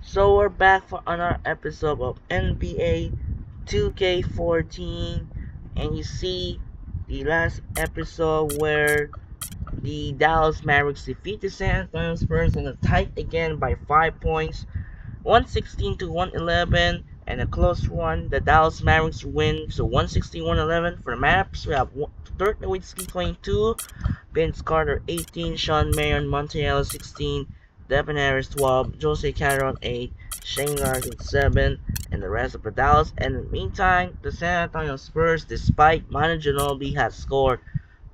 So we're back for another episode of NBA 2K14, and you see the last episode where the Dallas Mavericks defeat the San Antonio Spurs in a tight again by 5 points, 116 to 111, and a close one. The Dallas Mavericks win, so 161-11 for the Maps. We have Dirk Nowitzki 22, Vince Carter 18, Sean Marion Montiel 16, Devin Harris 12, Jose Calderon 8, Shane Larkin 7, and the rest of the Dallas. And in the meantime, the San Antonio Spurs, despite Manu Ginobili, has scored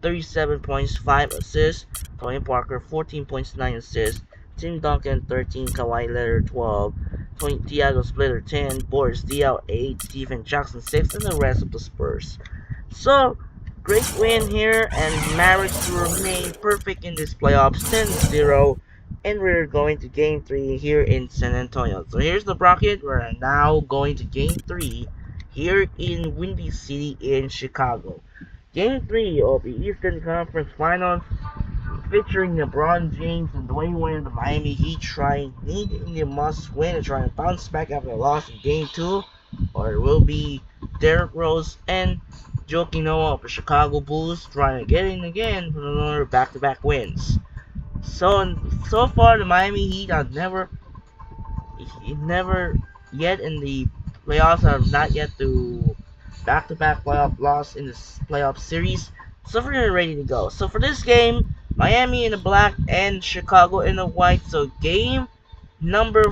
37 points, 5 assists, Tony Parker 14 points, 9 assists, Tim Duncan 13, Kawhi Leonard 12, Thiago Splitter 10, Boris Diaw 8, Stephen Jackson 6, and the rest of the Spurs. So, great win here, and Mavericks remain perfect in this playoffs, 10-0, and we're going to Game 3 here in San Antonio. So here's the bracket. We're now going to Game 3 here in Windy City in Chicago. Game 3 of the Eastern Conference Finals, featuring LeBron James and Dwayne Wade of the Miami Heat needing a must-win and trying to bounce back after a loss in Game 2, or it will be Derrick Rose and Joakim Noah of the Chicago Bulls trying to get in again for another back-to-back wins. So far, the Miami Heat never yet in the playoffs have not yet to back-to-back playoff loss in this playoff series. So we're ready to go. So for this game, Miami in the black and Chicago in the white. So game number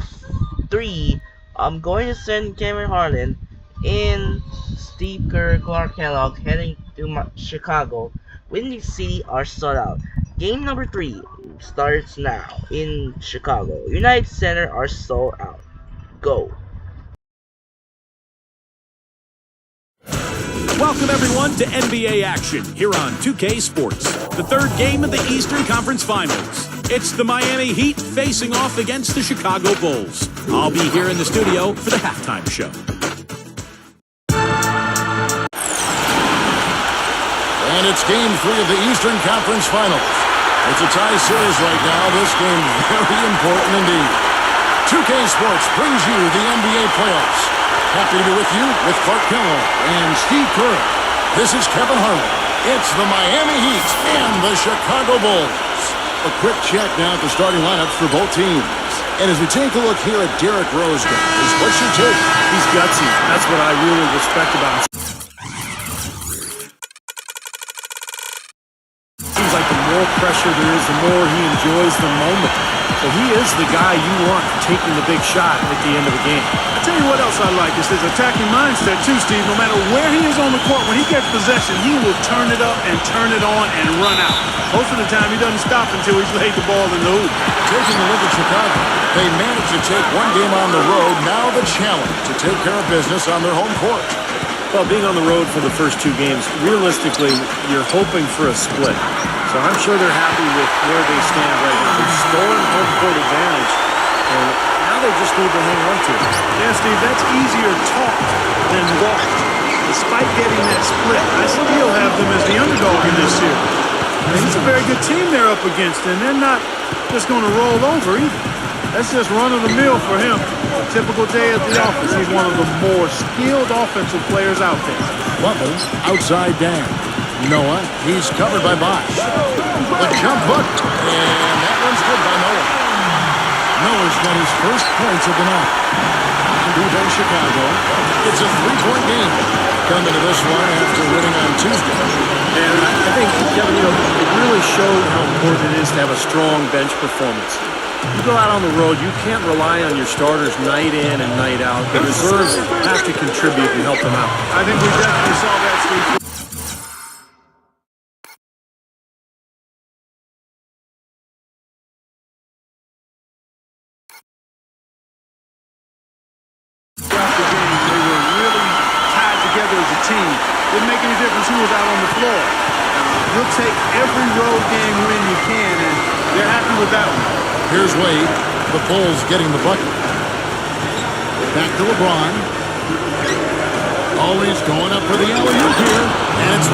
3, I'm going to send Kevin Harlan in Steve Kerr, Clark Kellogg heading to Chicago. Windy City are sold out. Game number 3 starts now in Chicago. United Center are sold out. Go. Welcome, everyone, to NBA action here on 2K Sports, the third game of the Eastern Conference Finals. It's the Miami Heat facing off against the Chicago Bulls. I'll be here in the studio for the halftime show. And it's Game 3 of the Eastern Conference Finals. It's a tie series right now. This game very important indeed. 2K Sports brings you the NBA playoffs. Happy to be with you with Clark Kellogg and Steve Kerr. This is Kevin Harlan. It's the Miami Heat and the Chicago Bulls. A quick check now at the starting lineups for both teams. And as we take a look here at Derrick Rose, guys, what's your take? He's gutsy. That's what I really respect about him. Seems like the more pressure there is, the more he enjoys the moment. So he is the guy you want taking the big shot at the end of a game. I tell you what else I like is his attacking mindset too, Steve. No matter where he is on the court, when he gets possession, he will turn it up and turn it on and run out. Most of the time, he doesn't stop until he's laid the ball in the hoop. Taking a look at Chicago, they managed to take one game on the road. Now the challenge to take care of business on their home court. Well, being on the road for the first 2 games, realistically, you're hoping for a split. So I'm sure they're happy with where they stand right now. They've stolen home court advantage, and now they just need to hang on to it. Yeah, Steve, that's easier talked than walked. Despite getting that split, I still have them as the underdog in this series. And it's a very good team they're up against, and they're not just going to roll over either. That's just run-of-the-mill for him. A typical day at the office. He's one of the more skilled offensive players out there. Butler outside down. Noah, he's covered by Bosh. The jump hook, and that one's good by Noah. Noah's got his first points of the night. Defense Chicago. It's a 3-point game. Coming to this one after winning on Tuesday. And I think, Kevin, it really showed how important it is to have a strong bench performance. You go out on the road, you can't rely on your starters night in and night out. The reserves have to contribute and help them out. I think we definitely saw that, Steve. Didn't make any difference who was out on the floor. You'll take every road game win you can, and they're happy with that one. Here's Wade. The Bulls getting the bucket. Back to LeBron. Always going up for the alley-oop here, and it's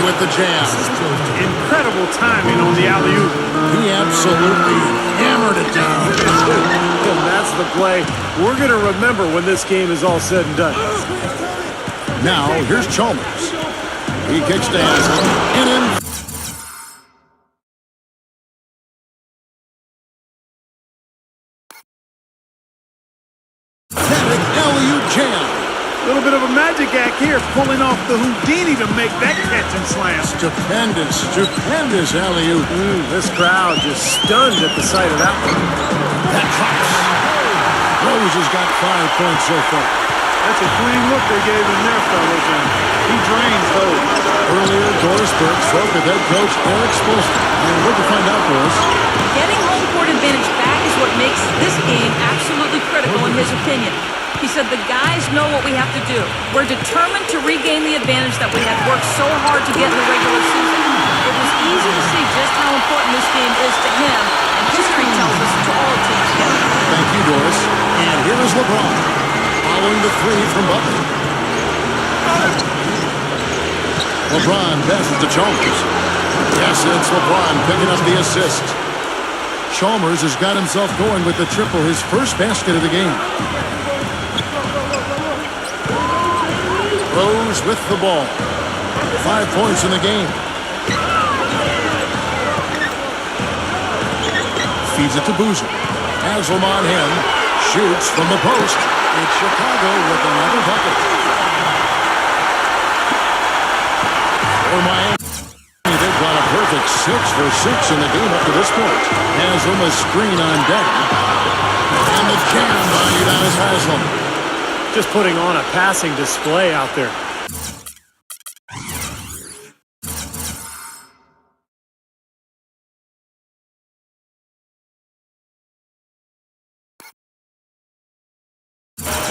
with the jam. Incredible timing on the alley-oop. He absolutely hammered it down. And that's the play we're going to remember when this game is all said and done. Now, here's Chalmers. He kicks to Haslem. And in. Alley-oop jam. A little bit of a magic act here, pulling off the Houdini to make that catch and slam. Stupendous alley-oop. This crowd just stunned at the sight of that one. That drops. Rose has got 5 points so far. That's a clean look they gave him there, fellas, and he drains those. Earlier, Doris Burke spoke with head coach Eric Spoelstra. And what to find out, Doris? Getting home court advantage back is what makes this game absolutely critical in his opinion. He said the guys know what we have to do. We're determined to regain the advantage that we have worked so hard to get in the regular season. It was easy to see just how important this game is to him, and history tells us to all teams together. Thank you, Doris. And here is LeBron, following the three from Butler. LeBron passes to Chalmers. Yes, it's LeBron picking up the assist. Chalmers has got himself going with the triple, his first basket of the game. Rose with the ball. 5 points in the game. Feeds it to Boozer. Haslem on him. Shoots from the post. It's Chicago with another bucket. For Miami, they've got a perfect 6 for 6 in the game up to this point. Haslem a screen on deck. And the jam by Udonis Haslem. Just putting on a passing display out there.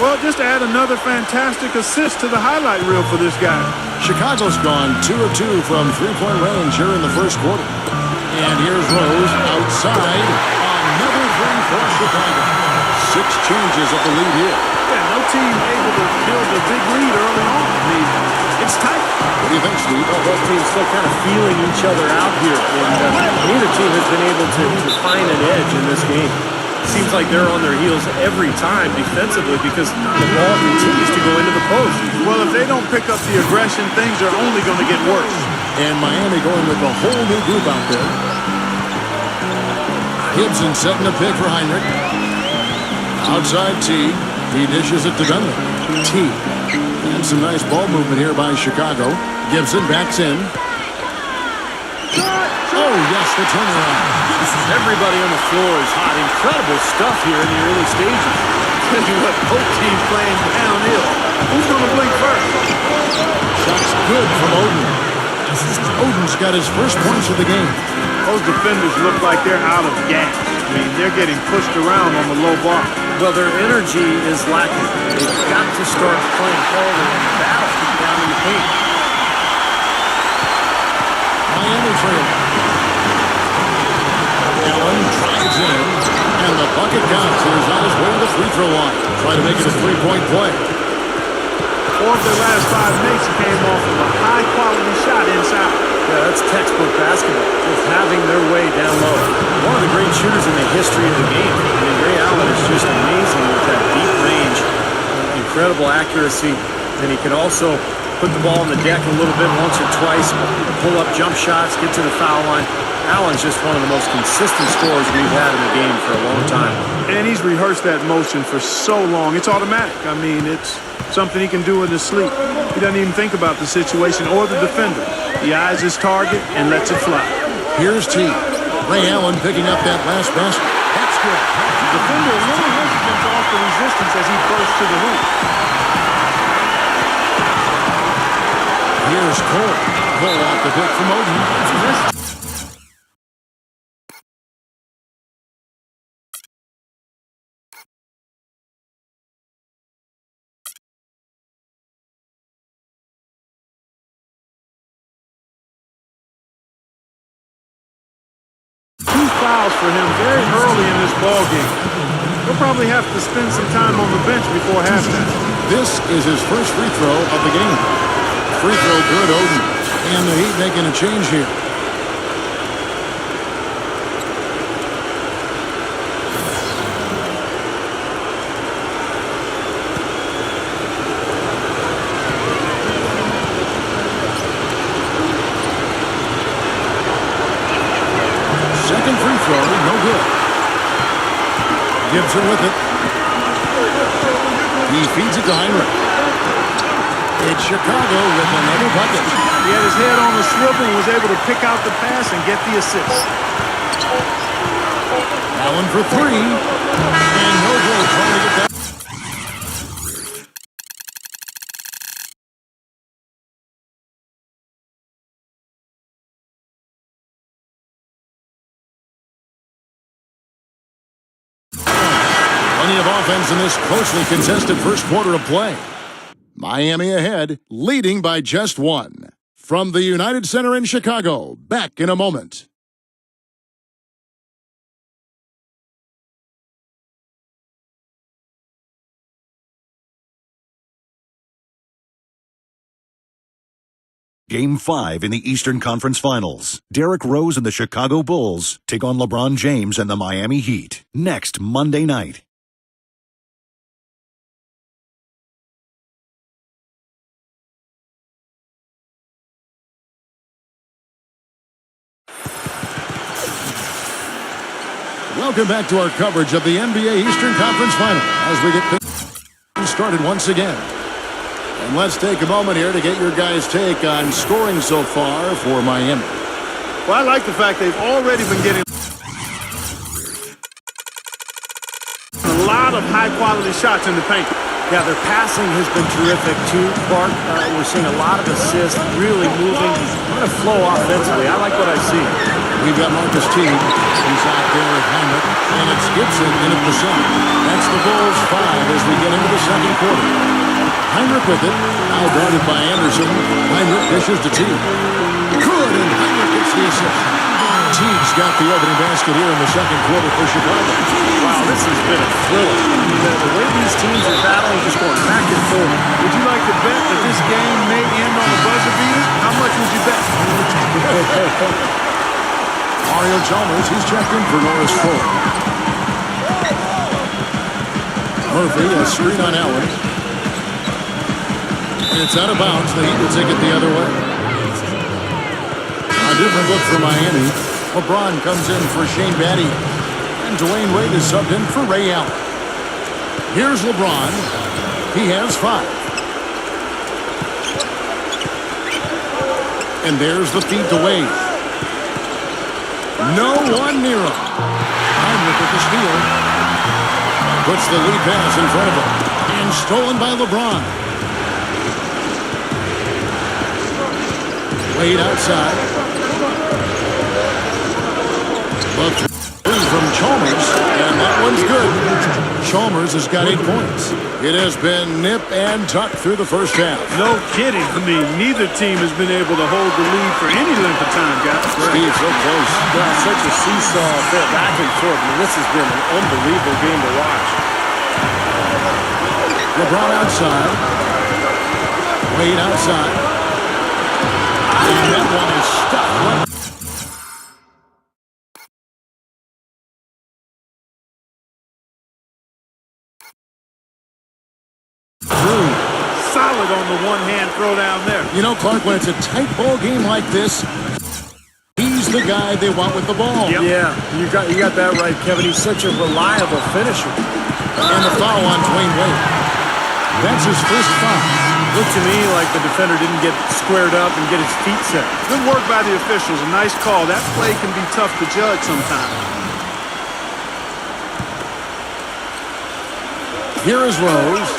Well, just to add another fantastic assist to the highlight reel for this guy. Chicago's gone 2 of 2 from three-point range here in the first quarter. And here's Rose outside. Another three for Chicago. 6 changes of the lead here. Yeah, no team able to build a big lead early on. I mean, it's tight. What do you think, Steve? Well, both teams still kind of feeling each other out here. And neither team has been able to find an edge in this game. Seems like they're on their heels every time defensively because the ball continues to go into the post. Well, if they don't pick up the aggression, things are only going to get worse. And Miami going with a whole new group out there. Gibson setting a pick for Heinrich. Outside T. He dishes it to Gunley. T. And some nice ball movement here by Chicago. Gibson backs in. Oh, yes, the turnaround. Everybody on the floor is hot. Incredible stuff here in the early stages. Tell you what, both teams playing downhill. Who's going to blink first? Shot's good from Oden. Oden's got his first points of the game. Those defenders look like they're out of gas. I mean, they're getting pushed around on the low block. Well, their energy is lacking. They've got to start playing harder and battle to get down in the paint. Miami trailing. Allen drives in, and the bucket counts. He's on his way to the free throw line. Try to make it a three-point play. 4 of their last 5 makes came off of a high-quality shot inside. Yeah, that's textbook basketball, just having their way down low. One of the great shooters in the history of the game. I mean, Ray Allen is just amazing with that deep range, incredible accuracy, and he can also put the ball on the deck a little bit once or twice, pull up jump shots, get to the foul line. Allen's just one of the most consistent scorers we've had in the game for a long time. And he's rehearsed that motion for so long. It's automatic. I mean, it's something he can do in his sleep. He doesn't even think about the situation or the defender. He eyes his target and lets it fly. Here's T. Ray Allen picking up that last basket. That's good. The defender a little hesitant off the resistance as he bursts to the hoop. Here's Cole. Cole off the pick from Oden. Fouls for him very early in this ball game. He'll probably have to spend some time on the bench before halftime. This is his first free throw of the game. Free throw good, Oden. And the Heat making a change here. Second free throw, no good. Gibson with it. He feeds it to Heinrich. It's Chicago with another bucket. He had his head on the swivel and was able to pick out the pass and get the assist. Allen for three. And no good trying to get that. Plenty of offense in this closely contested first quarter of play. Miami ahead, leading by just one. From the United Center in Chicago, back in a moment. Game 5 in the Eastern Conference Finals. Derrick Rose and the Chicago Bulls take on LeBron James and the Miami Heat. Next Monday night. Welcome back to our coverage of the NBA Eastern Conference Final as we get things started once again. And let's take a moment here to get your guys' take on scoring so far for Miami. Well, I like the fact they've already been getting a lot of high-quality shots in the paint. Yeah, their passing has been terrific, too, Clark. We're seeing a lot of assists, really moving. What a flow offensively. I like what I see. We've got Marcus Teague. He's out there with Heinrich. And it's Gibson in at the center. That's the Bulls 5 as we get into the second quarter. Heinrich with it. Now guarded by Anderson. Heinrich dishes to Teague. Good, and Heinrich gets the assist. Teague's got the opening basket here in the second quarter for Chicago. Wow, this has been a thriller. The way these teams are battling, just going back and forth. Would you like to bet that this game may end on a buzzer beater? How much would you bet? Mario Chalmers, he's checked in for Norris Cole. Murphy, a screen on Allen. It's out of bounds. The Heat will take it the other way. A different look for Miami. LeBron comes in for Shane Battier. And Dwayne Wade is subbed in for Ray Allen. Here's LeBron. He has 5. And there's the feed to Wade. No one near him. Heinrich with the steal. Puts the lead pass in front of him. And stolen by LeBron. Wade outside. Look from Chalmers, and that one's good. Chalmers has got 8 points. It has been nip and tuck through the first half. No kidding. I mean, neither team has been able to hold the lead for any length of time, guys. Steve, so close. Yeah, such a seesaw affair, back and forth. I mean, this has been an unbelievable game to watch. LeBron outside. Wade outside. And that one is stuck. Solid on the one-hand throw down there. You know, Clark, when it's a tight ball game like this, he's the guy they want with the ball. Yep. Yeah, you got that right, Kevin. He's such a reliable finisher. And the foul on Dwayne Wade. That's his first foul. Looked to me like the defender didn't get squared up and get his feet set. Good work by the officials. A nice call. That play can be tough to judge sometimes. Here is Rose.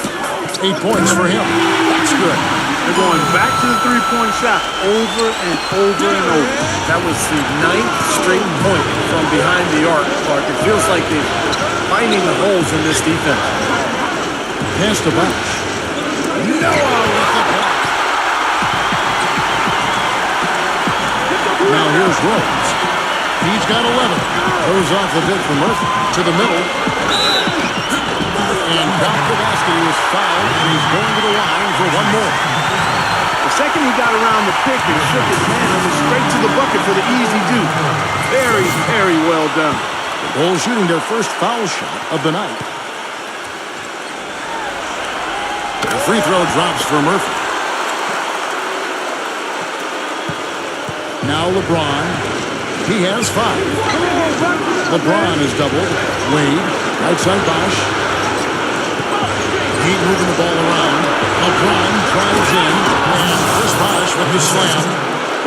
8 points for him. That's good. They're going back to the three-point shot over and over and over. That was the 9th straight point from behind the arc, Clark. It feels like they're finding the holes in this defense. Pass to Bosch. Noah with the block. Now here's Rose. He's got 11. Goes off the bit from Murphy to the middle. And Kavanaski was fouled, and he's going to the line for one more. The second he got around the pick and shook his man and was straight to the bucket for the easy deuce. Very, very well done. The Bulls shooting their first foul shot of the night. The free throw drops for Murphy. Now LeBron. He has 5. LeBron is doubled. Wade, outside Bosch. Heat moving the ball around. LeBron drives in. And Chris Bosch with the slam.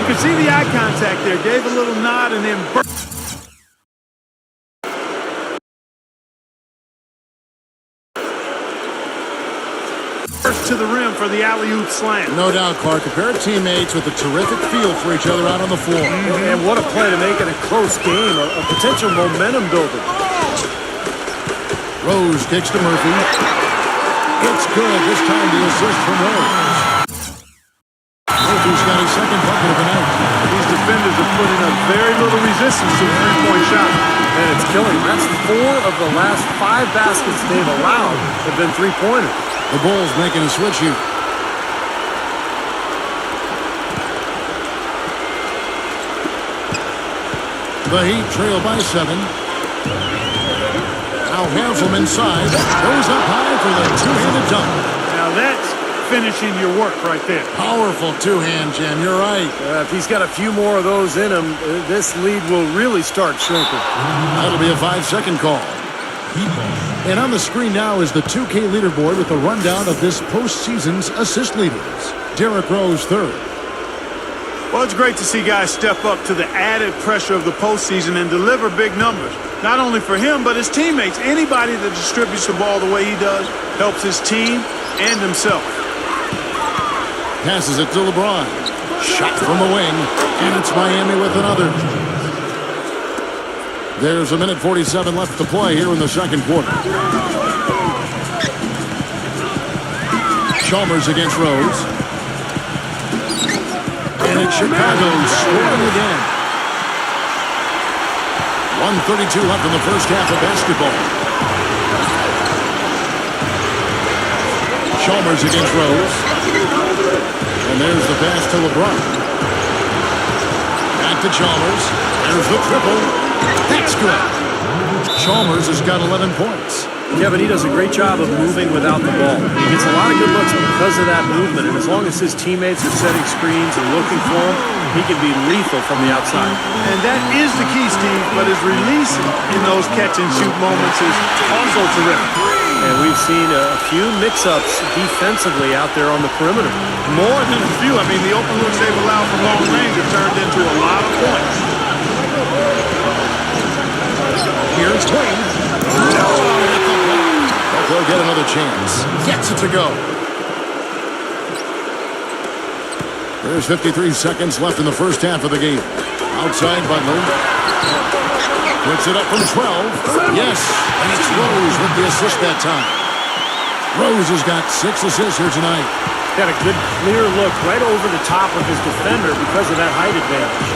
You can see the eye contact there. Gave a little nod and then to the rim for the alley-oop slam. No doubt, Clark. A pair of teammates with a terrific feel for each other out on the floor. And what a play to make it a close game, a potential momentum builder. Rose kicks to Murphy. It's good. This time the assist from Rose. Murphy's got his second bucket of the night. These defenders are putting up very little resistance to the three-point shot. And it's killing. That's 4 of the last 5 baskets they've allowed have been three-pointers. The Bulls making a switch here. The Heat trail by 7. Now Hansel inside. Goes up high for the two-handed dunk. Now that's finishing your work right there. Powerful two-hand jam. You're right. If he's got a few more of those in him, this lead will really start shrinking. That'll be a 5-second call. And on the screen now is the 2K leaderboard with a rundown of this postseason's assist leaders. Derrick Rose, 3rd. Well, it's great to see guys step up to the added pressure of the postseason and deliver big numbers. Not only for him, but his teammates. Anybody that distributes the ball the way he does helps his team and himself. Passes it to LeBron. Shot from the wing, and it's Miami with another. There's a minute 47 left to play here in the second quarter. Chalmers against Rose. And it's Chicago scoring again. 1:32 left in the first half of basketball. Chalmers against Rose. And there's the pass to LeBron. Back to Chalmers. There's the triple. That's good. Chalmers has got 11 points. Kevin, he does a great job of moving without the ball. He gets a lot of good looks because of that movement, and as long as his teammates are setting screens and looking for him, he can be lethal from the outside. And that is the key, Steve, but his release in those catch-and-shoot moments is also terrific. And we've seen a few mix-ups defensively out there on the perimeter. More than a few. I mean, the open looks they've allowed from long range have turned into a lot of points. Here's Wade. They'll get another chance. Gets it to go. There's 53 seconds left in the first half of the game. Outside Butler. Puts it up from 12. Yes, and it's Rose with the assist that time. Rose has got 6 assists here tonight. Got a good, clear look right over the top of his defender because of that height advantage.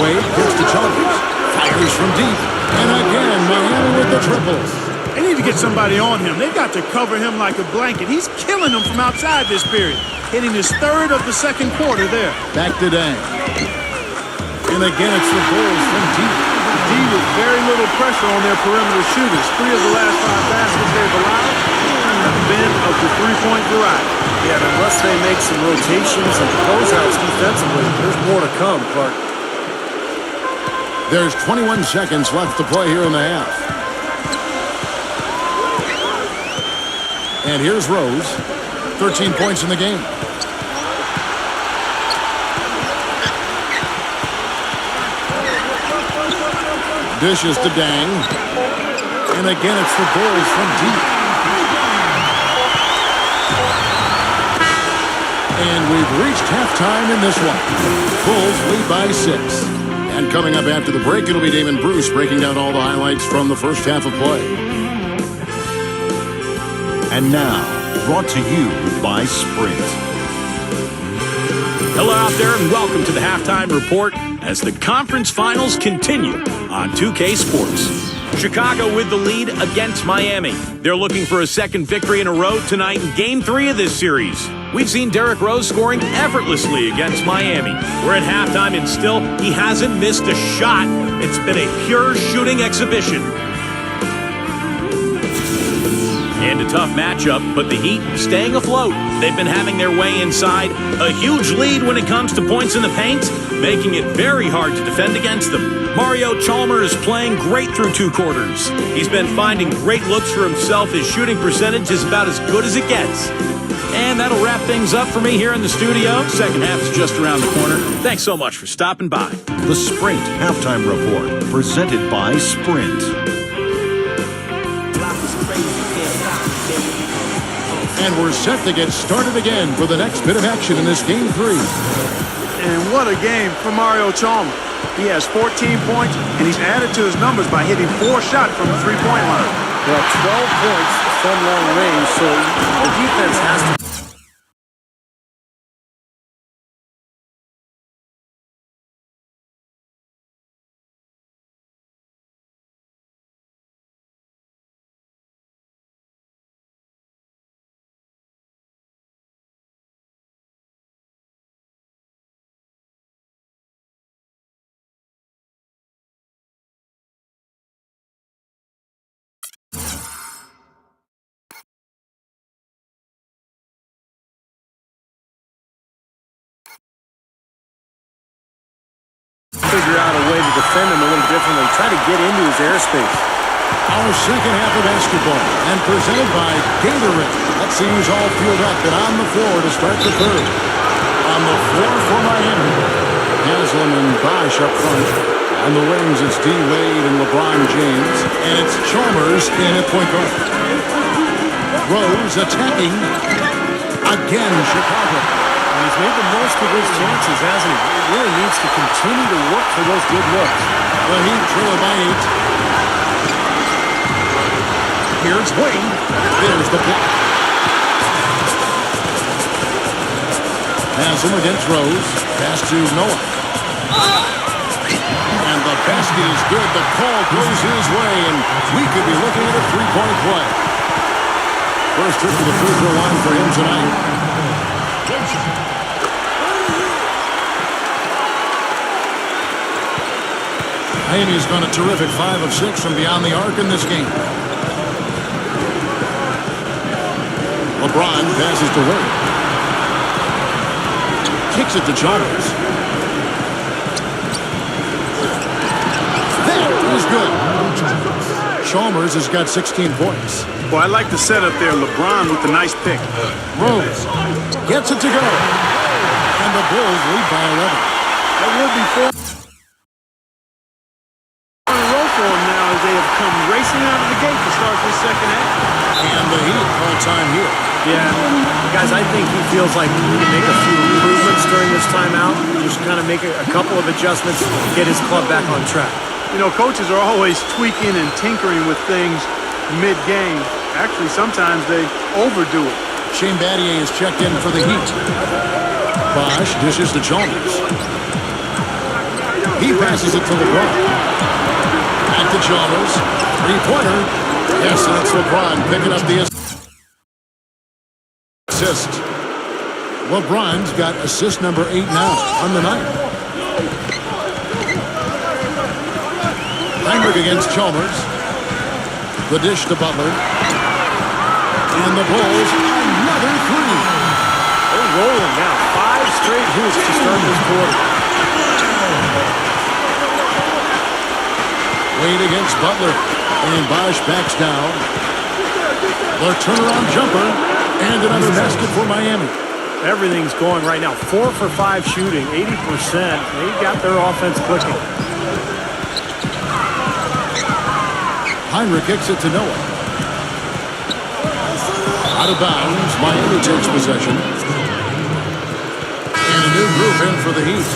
Wade gets to Chalmers. Fires from deep. And again, Miami with the triples. They need to get somebody on him. They've got to cover him like a blanket. He's killing them from outside this period. Hitting his 3rd of the second quarter there. Back to Dang. And again, it's the Bulls from deep. D with very little pressure on their perimeter shooters. 3 of the last 5 baskets they've allowed have been of the three-point variety. Yeah, and unless they make some rotations and closeouts defensively, there's more to come, Clark. There's 21 seconds left to play here in the half. And here's Rose. 13 points in the game. Dishes to Dang. And again, it's the Bulls from deep. And we've reached halftime in this one. Bulls lead by 6. And coming up after the break, it'll be Damon Bruce breaking down all the highlights from the first half of play. And now, brought to you by Sprint. Hello out there and welcome to the Halftime Report as the conference finals continue on 2K Sports. Chicago with the lead against Miami. They're looking for a second victory in a row tonight in Game 3 of this series. We've seen Derrick Rose scoring effortlessly against Miami. We're at halftime and still he hasn't missed a shot. It's been a pure shooting exhibition. And a tough matchup, but the Heat staying afloat. They've been having their way inside. A huge lead when it comes to points in the paint, making it very hard to defend against them. Mario Chalmers playing great through 2 quarters. He's been finding great looks for himself. His shooting percentage is about as good as it gets. And that'll wrap things up for me here in the studio. Second half is just around the corner. Thanks so much for stopping by. The Sprint Halftime Report, presented by Sprint. And we're set to get started again for the next bit of action in this Game 3. And what a game for Mario Chalmers. He has 14 points, and he's added to his numbers by hitting 4 shots from the three-point line. Well, 12 points from long range, so the defense has to... figure out a way to defend him a little differently, try to get into his airspace. Our second half of basketball, and presented by Gatorade. Let's see who's all fueled up and on the floor to start the third. On the floor for Miami, Haslam and Bosh up front. On the wings, it's D-Wade and LeBron James. And it's Chalmers in at point guard. Rose attacking. Again, Chicago. And he's made the most of his chances, hasn't he? He really needs to continue to work for those good looks. The Heat trail by 8. Here's Wade. There's the block. Haslam against Rose. Pass to Noah. And the basket is good. The call goes his way, and we could be looking at a three-point play. First trip to the free throw line for him tonight. Miami's gone a terrific 5 of 6 from beyond the arc in this game. LeBron passes to Wade. Kicks it to Chalmers. That is good. Chalmers has got 16 points. Well, I like the setup there. LeBron with the nice pick. Rose gets it to go. And the Bulls lead by 11. That will be 4 in a row for him now as they have come racing out of the gate to start this second half. And the Heat call time here. Yeah, guys, I think he feels like we need to make a few improvements during this timeout. Just kind of make a couple of adjustments, get his club back on track. You know, coaches are always tweaking and tinkering with things mid-game. Actually, sometimes they overdo it. Shane Battier is checked in for the Heat. Bosh dishes to Chalmers. He passes it to LeBron. Back to Chalmers. Three-pointer. Yes, that's LeBron picking up the assist. LeBron's got assist number 8 now on the night. Heinrich against Chalmers. The dish to Butler. And the Bulls, another 3. They're rolling now. 5 straight hoops to start this quarter. Wade against Butler. And Bosh backs down. The turnaround jumper. And another basket for Miami. Everything's going right now. 4 for 5 shooting, 80%. They got their offense clicking. Heinrich kicks it to Noah. Out of bounds. Miami takes possession. And a new group in for the Heat.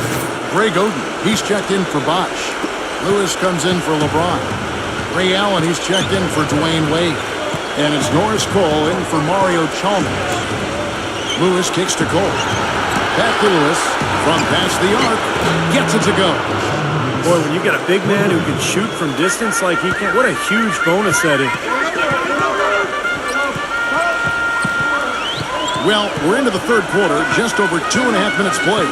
Greg Oden, he's checked in for Bosh. Lewis comes in for LeBron. Ray Allen, he's checked in for Dwayne Wade. And it's Norris Cole in for Mario Chalmers. Lewis kicks to Cole. Back to Lewis from past the arc. Gets it to go. Boy, when you got a big man who can shoot from distance like he can, what a huge bonus that is. Well, we're into the third quarter, just over 2.5 minutes played.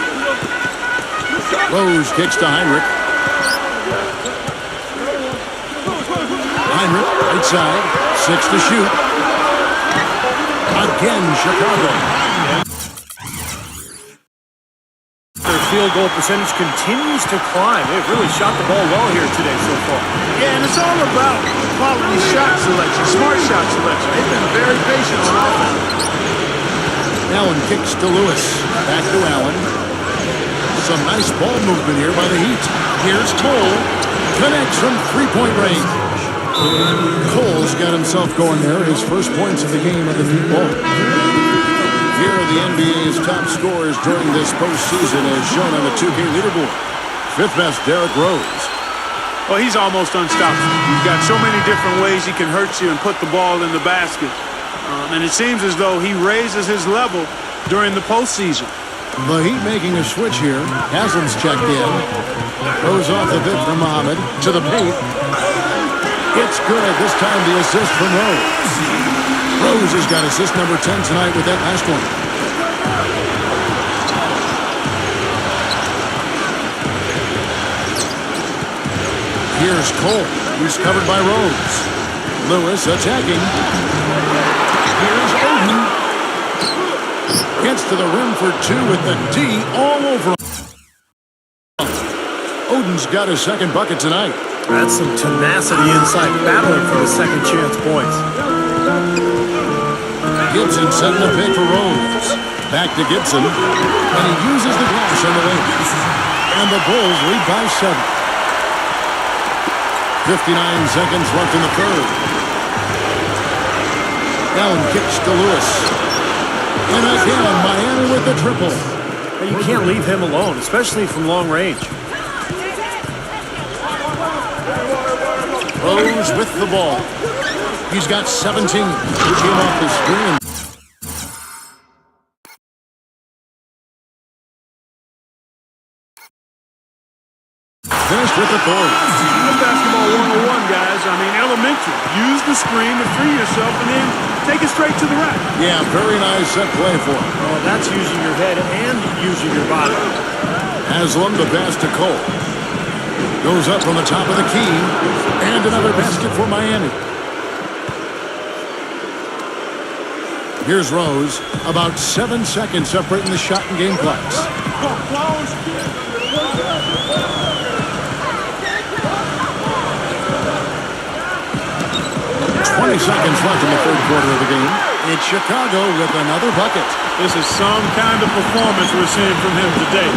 Rose kicks to Heinrich. Heinrich, right side, 6 to shoot. Again, Chicago. Their field goal percentage continues to climb. They've really shot the ball well here today so far. Yeah, and it's all about quality shot selection, smart shot selection. They've been very patient on offense. Allen kicks to Lewis. Back to Allen. Some nice ball movement here by the Heat. Here's Cole. Connects from three-point range. Cole's got himself going there. His first points of the game of the Heat ball. Here are the NBA's top scorers during this postseason as shown on the 2K leaderboard. Fifth best, Derrick Rose. Well, he's almost unstoppable. He's got so many different ways he can hurt you and put the ball in the basket. And it seems as though he raises his level during the postseason. The Heat making a switch here. Haslam's checked in. Goes off the bit from Muhammad to the paint. It's good. This time the assist from Rose. Rose has got assist number 10 tonight with that last one. Here's Cole, who's covered by Rose. Lewis attacking. Here's Oden. Gets to the rim for two with the D all over him. Oden's got his second bucket tonight. That's some tenacity inside, battling for the second chance points. Gibson setting the pick for Rose. Back to Gibson. And he uses the glass on the wing. And the Bulls lead by 7. 59 seconds left in the third. Allen kicks to Lewis. And again, Miami with the triple. And you can't leave him alone, especially from long range. Rose with the ball. He's got 17. He came off the screen. Finished with authority. Basketball 101, guys. I mean, elementary. Use the screen to free yourself and then take it straight to the rack. Yeah, very nice set play for him. Well, that's using your head and using your body. Haslam the pass to Cole. Goes up on the top of the key. And another basket for Miami. Here's Rose. About 7 seconds separating the shot and game clocks. 20 seconds left in the third quarter of the game. It's Chicago with another bucket. This is some kind of performance we're seeing from him today.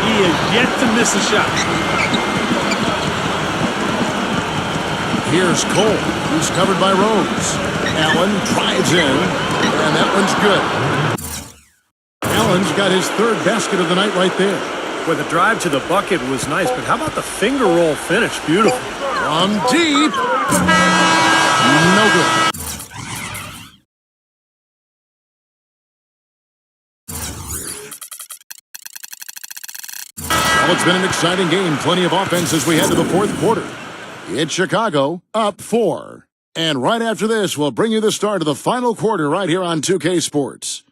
He is yet to miss a shot. Here's Cole, who's covered by Rose. Allen drives in, and that one's good. Allen's got his third basket of the night right there. Well, the drive to the bucket was nice, but how about the finger roll finish? Beautiful. From deep. No good. Well, it's been an exciting game. Plenty of offense as we head to the fourth quarter. It's Chicago up 4. And right after this, we'll bring you the start of the final quarter right here on 2K Sports.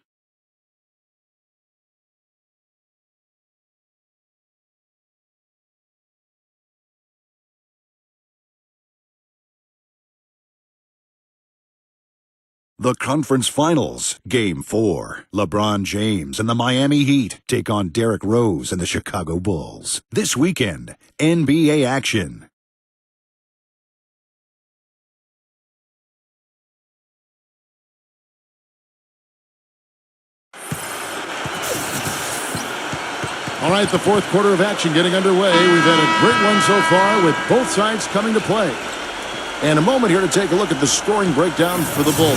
The conference finals, Game 4. LeBron James and the Miami Heat take on Derrick Rose and the Chicago Bulls. This weekend, NBA action. All right, the fourth quarter of action getting underway. We've had a great one so far with both sides coming to play. And a moment here to take a look at the scoring breakdown for the Bulls.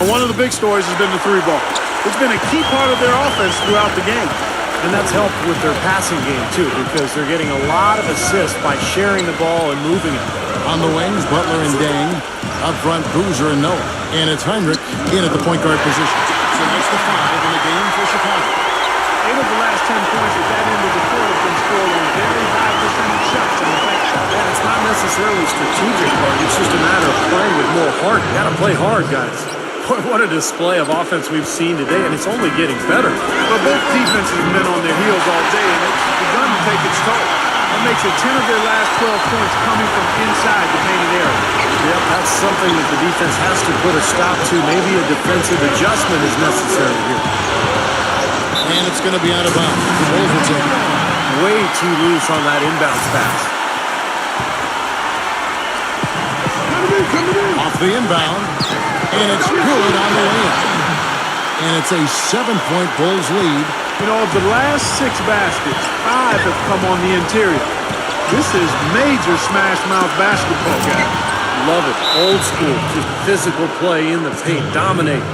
One of the big stories has been the three ball. It's been a key part of their offense throughout the game. And that's helped with their passing game, too, because they're getting a lot of assists by sharing the ball and moving it. On the wings, Butler and Dang. Up front, Boozer and Noah. And it's Heinrich in at the point guard position. So that's the 5 in the game for Chicago. 8 of the last 10 points at that end of the court have been scored on very high percentage shots. Yeah, it's not necessarily strategic, but it's just a matter of playing with more heart. You got to play hard, guys. What a display of offense we've seen today, and it's only getting better. Well, both defenses have been on their heels all day, and it's begun to take its toll. That makes it 10 of their last 12 points coming from inside the painted area. Yep, that's something that the defense has to put a stop to. Maybe a defensive adjustment is necessary here. And it's going to be out of bounds. The Bulls will take it. Way too loose on that inbounds pass. Off the inbound. And it's good on the way in. And it's a 7-point Bulls lead. You know, of the last 6 baskets, 5 have come on the interior. This is major smash-mouth basketball, guys. Love it. Old school. Just physical play in the paint. Dominate.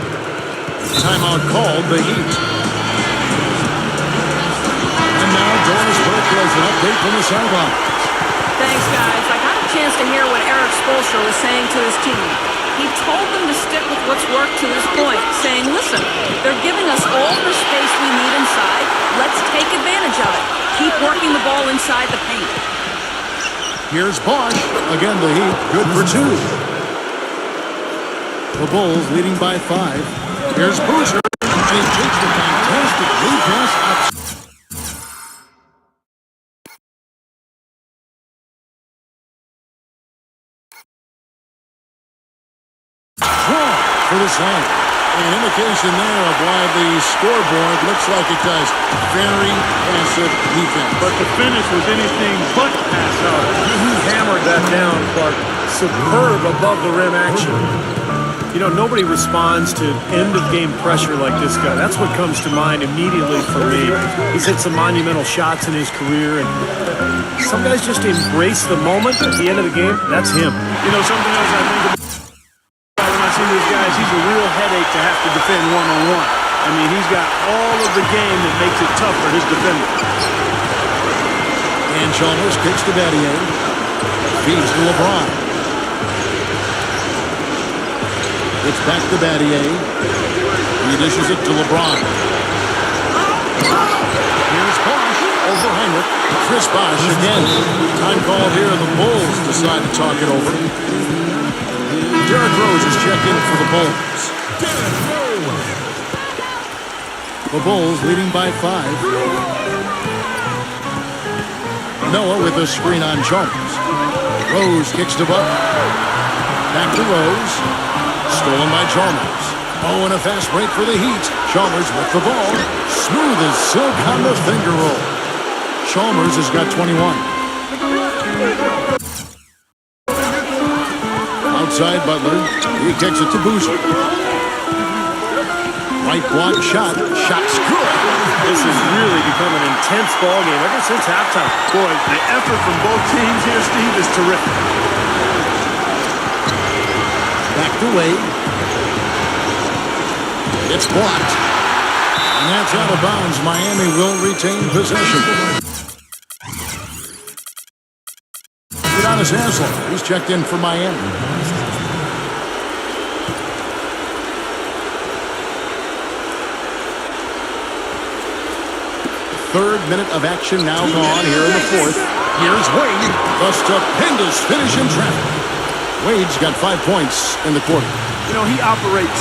Timeout called, the Heat. And now Doris Burke has an update from the sideline. Thanks, guys. I got a chance to hear what Eric Spoelstra was saying to his team. He told them to stick with what's worked to this point, saying, listen, they're giving us all the space we need inside. Let's take advantage of it. Keep working the ball inside the paint. Here's Bosch. Again, the Heat. Good for 2. The Bulls leading by 5. Here's Boozer. And he takes the fantastic lead pass up. For the slam. An indication there of why the scoreboard looks like it does. Very passive defense. But the finish was anything but pass out. He hammered that down, Clark. Superb above the rim action. You know, nobody responds to end-of-game pressure like this guy. That's what comes to mind immediately for me. He's hit some monumental shots in his career, and some guys just embrace the moment at the end of the game. That's him. You know, something else I think about when I see these guys, he's a real headache to have to defend one-on-one. I mean, he's got all of the game that makes it tough for his defender. And Chalmers kicks to Battier. Feeds to LeBron. It's back to Battier. He dishes it to LeBron. Here's Bosch over Heinrich. Chris Bosch again. Time called here. The Bulls decide to talk it over. Derrick Rose is checked in for the Bulls. The Bulls leading by 5. Noah with the screen on Chalmers. Rose kicks to Butler. Back to Rose. Stolen by Chalmers. Oh, and a fast break for the Heat. Chalmers with the ball. Smooth as silk on the finger roll. Chalmers has got 21. Outside Butler. He kicks it to Boozer. Right block shot. Shot's good. This has really become an intense ball game ever since halftime. Boy, the effort from both teams here, Steve, is terrific. Back to Wade. It's blocked. And that's out of bounds. Miami will retain possession. Udonis Haslem. He's checked in for Miami. Third minute of action now gone here in the fourth. Here's Wade. The stupendous finish in traffic. Wade's got 5 points in the quarter. You know, he operates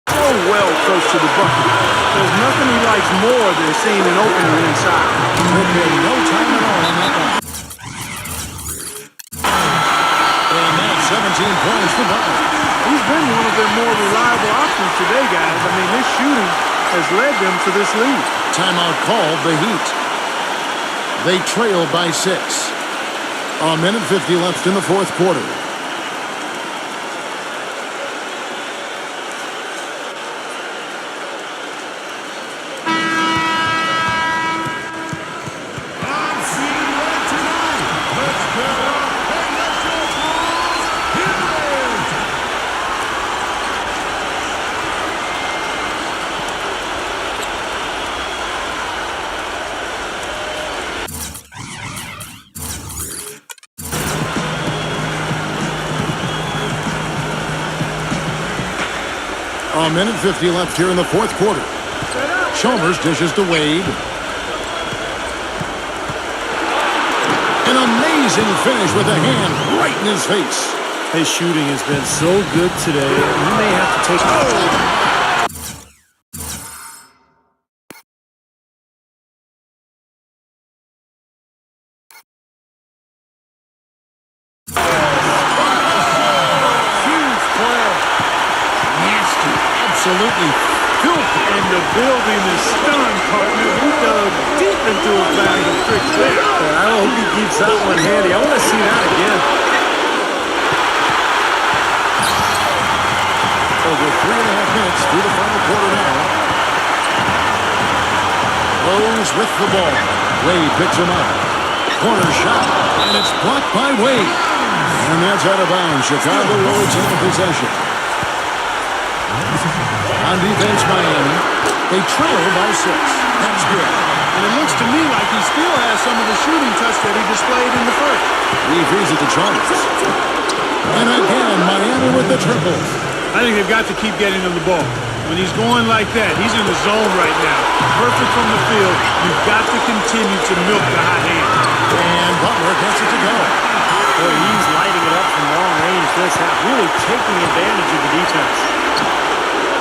so well close to the bucket. There's nothing he likes more than seeing an opening inside. Okay, no time at all on that one. And that's 17 points for Butler. He's been one of their more reliable options today, guys. I mean, his shooting has led them to this lead. Timeout called, the Heat. They trail by 6. A minute 50 left in the fourth quarter. A minute 50 left here in the fourth quarter. Chalmers dishes to Wade. An amazing finish with a hand right in his face. His shooting has been so good today, he may have to take Huge play. Nasty. Absolutely filthy. And the building is stunned, partner. He dug deep into his bag of tricks there. I hope he keeps that one handy. I want to see that again. Over 3.5 minutes through the final quarter now. Rose with the ball. Wade picks him up. Corner shot, and it's blocked by Wade. And that's out of bounds. Chicago Bulls in possession. On defense, Miami. They trail by 6. That's good. And it looks to me like he still has some of the shooting touch that he displayed in the first. Refeeds it to Chalmers. And again, Miami with the triple. I think they've got to keep getting him the ball. When he's going like that, he's in the zone right now. Perfect from the field. You've got to continue to milk the hot hand. And Butler gets it to go. Boy, he's lighting it up from long range this half, really taking advantage of the defense.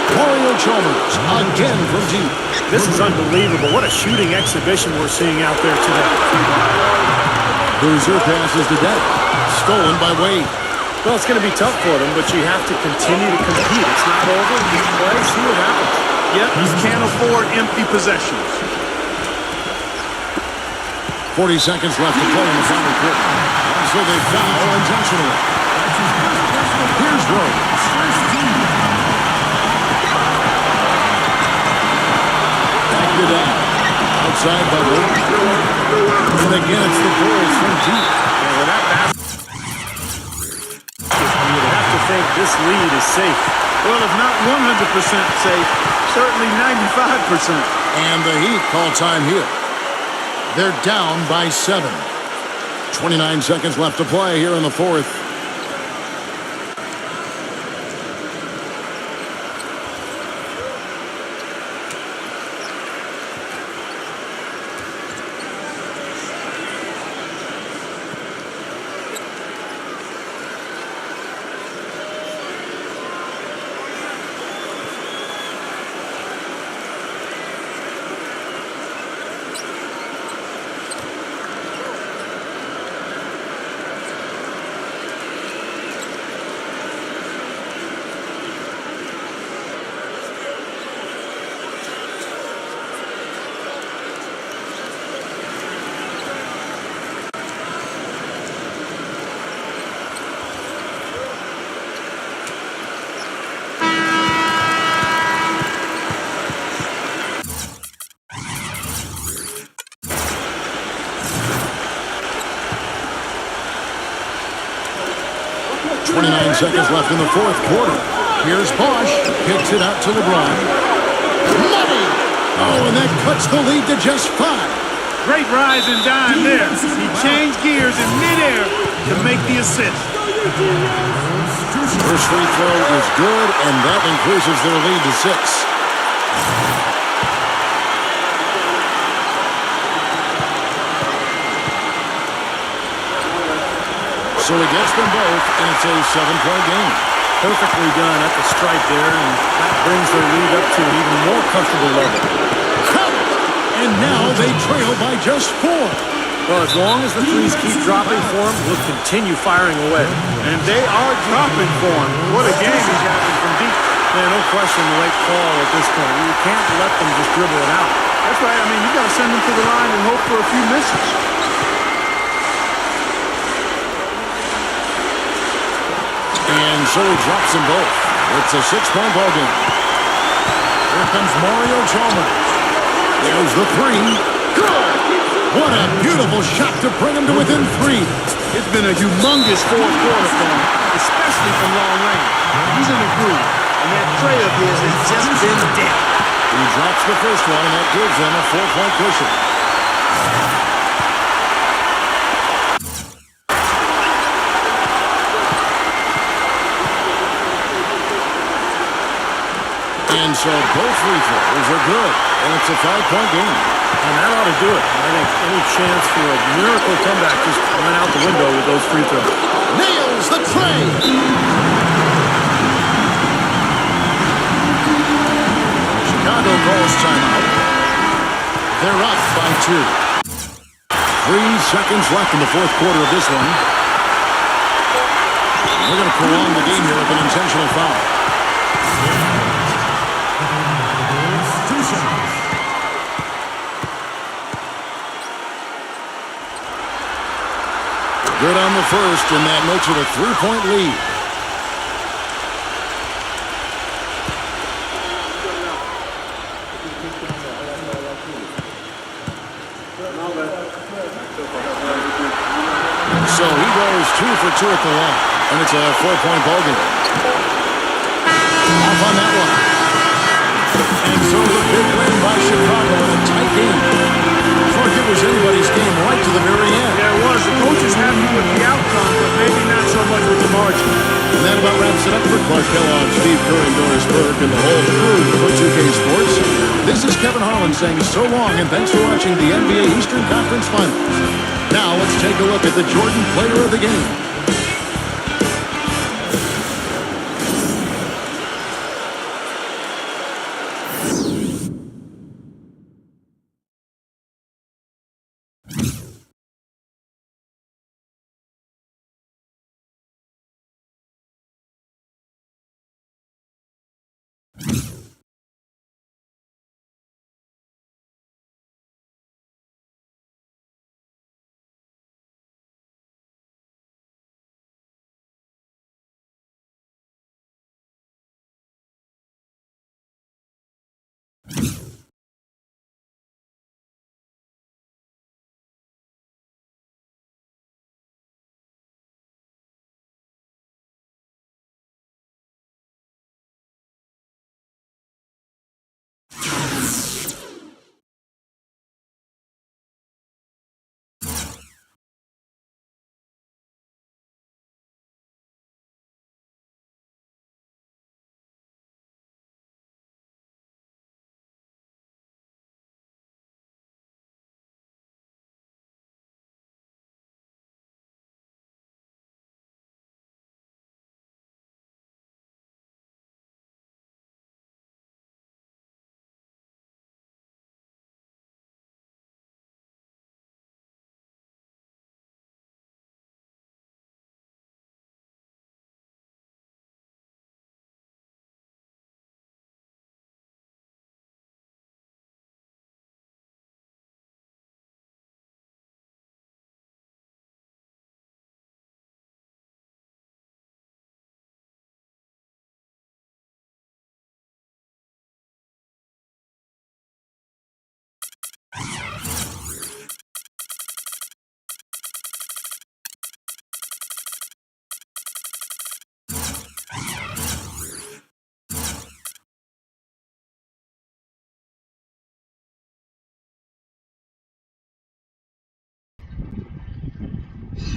Mario Chalmers again from deep. This is unbelievable. What a shooting exhibition we're seeing out there today. Boozer passes to Deck. Stolen by Wade. Well, it's going to be tough for them, but you have to continue to compete. It's not over. Just play, see what happens. Yep, he can't afford empty possessions. 40 seconds left to play in the final quarter. And so they foul intentionally. Here's Rose. Back to down. Outside Butler. And again, it's the Bulls from deep. Yeah, with that basket, you'd have to think this lead is safe. Well, if not 100% safe, certainly 95%. And the Heat call time here. They're down by 7. 29 seconds left to play here in the fourth. Seconds left in the fourth quarter. Here's Bosch. Kicks it out to LeBron. Money! Oh, and that cuts the lead to just 5. Great rise and dime there. He changed gears in midair to make the assist. First free throw is good, and that increases their lead to 6. So he gets them both, and it's a 7-point game. Perfectly done at the stripe there, and that brings their lead up to an even more comfortable level. And now they trail by just 4. Well, as long as the threes keep dropping for him, we'll continue firing away. And they are dropping for him. What a game he's having from deep. Man, no question the right call at this point. You can't let them just dribble it out. That's right. I mean, you got to send them to the line and hope for a few misses. And so he drops them both. It's a 6-point ball game. Here comes Mario Chalmers. There's the 3. Good! What a beautiful shot to bring him to within 3. It's been a humongous fourth quarter for him, especially from long range. He's in a groove, and that tray of his has just been dead. He drops the first one, and that gives them a 4-point cushion. And so both free throws are good. And it's a 5-point game. And that ought to do it. I think any chance for a miracle comeback just went out the window with those free throws. Nails the tray. Chicago calls timeout. They're up by 2. 3 seconds left in the fourth quarter of this one. We're going to prolong the game here with an intentional foul. Good on the first, and that makes it a 3-point lead. So he goes 2 for 2 at the line, and it's a 4-point ballgame. Off on that one. And so the big win by Chicago in a tight game. Clark, it was anybody's game right to the very end. Yeah, it was. The coach is happy with the outcome, but maybe not so much with the margin. And that about wraps it up for Clark Kellogg, Steve Kerr, and Doris Burke, and the whole crew for 2K Sports. This is Kevin Harlan saying so long, and thanks for watching the NBA Eastern Conference Finals. Now let's take a look at the Jordan Player of the Game.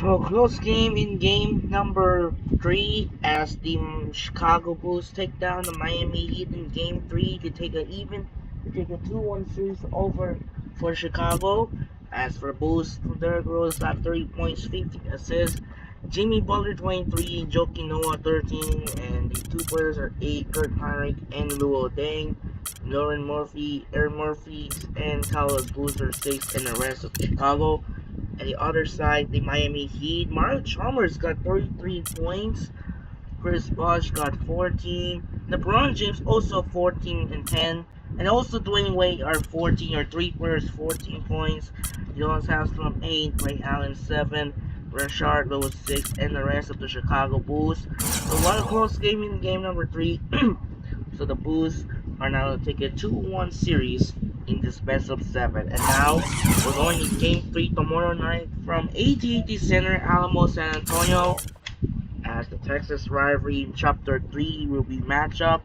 So close game in game number 3 as the Chicago Bulls take down the Miami Heat in game 3 to take a 2-1 series over for Chicago. As for Bulls, Derrick Rose got 30 points, 50 assists. Jimmy Butler 23, Joakim Noah 13, and the two players are 8, Kurt Heinrich and Luol Deng. Aaron Murphy, and Carlos Boozer 6, and the rest of Chicago. On the other side, the Miami Heat, Mario Chalmers got 33 points. Chris Bosh got 14. LeBron James also 14 and 10. And also Dwayne Wade are 14, or 3 players 14 points. Jonas Haslam 8, Ray Allen 7, Rashard Lewis 6, and the rest of the Chicago Bulls. So one close game in game number 3. So the Bulls are now to take a 2-1 series in this best of 7. And now we're going to game 3 tomorrow night from AT&T Center, Alamo, San Antonio, as the Texas rivalry in Chapter 3 will be matchup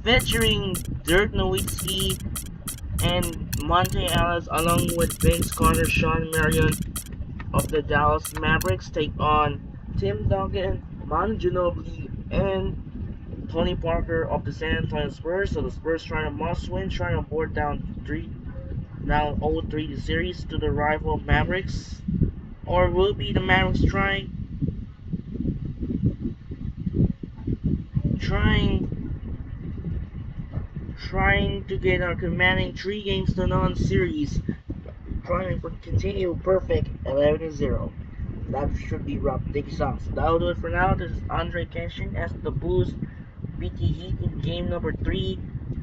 featuring Dirk Nowitzki and Monte Ellis, along with Vince Carter, Sean Marion of the Dallas Mavericks take on Tim Duncan, Manu Ginobili, and Tony Parker of the San Antonio Spurs. So the Spurs trying to must win, trying to board down 0-3 the series to the rival Mavericks. Or will be the Mavericks trying to get a commanding 3 games to none series, trying to continue perfect 11-0. That should be wrap things up. So that'll do it for now. This is Andre Kenshin as the Bulls beat the Heat in game number 3,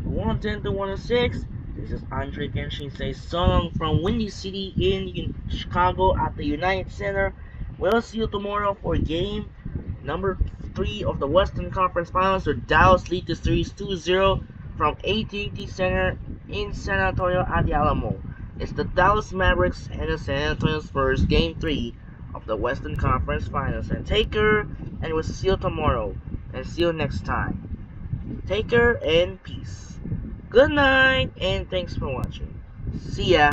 110-106. This is Andre Kenshin says song from Windy City in Chicago at the United Center. We'll see you tomorrow for game number 3 of the Western Conference Finals, where Dallas lead the series 2-0 from AT&T Center in San Antonio at the Alamo. It's the Dallas Mavericks and the San Antonio Spurs game 3 of the Western Conference Finals. And take care, and we'll see you tomorrow. And see you next time. Take care and peace. Good night, and thanks for watching. See ya.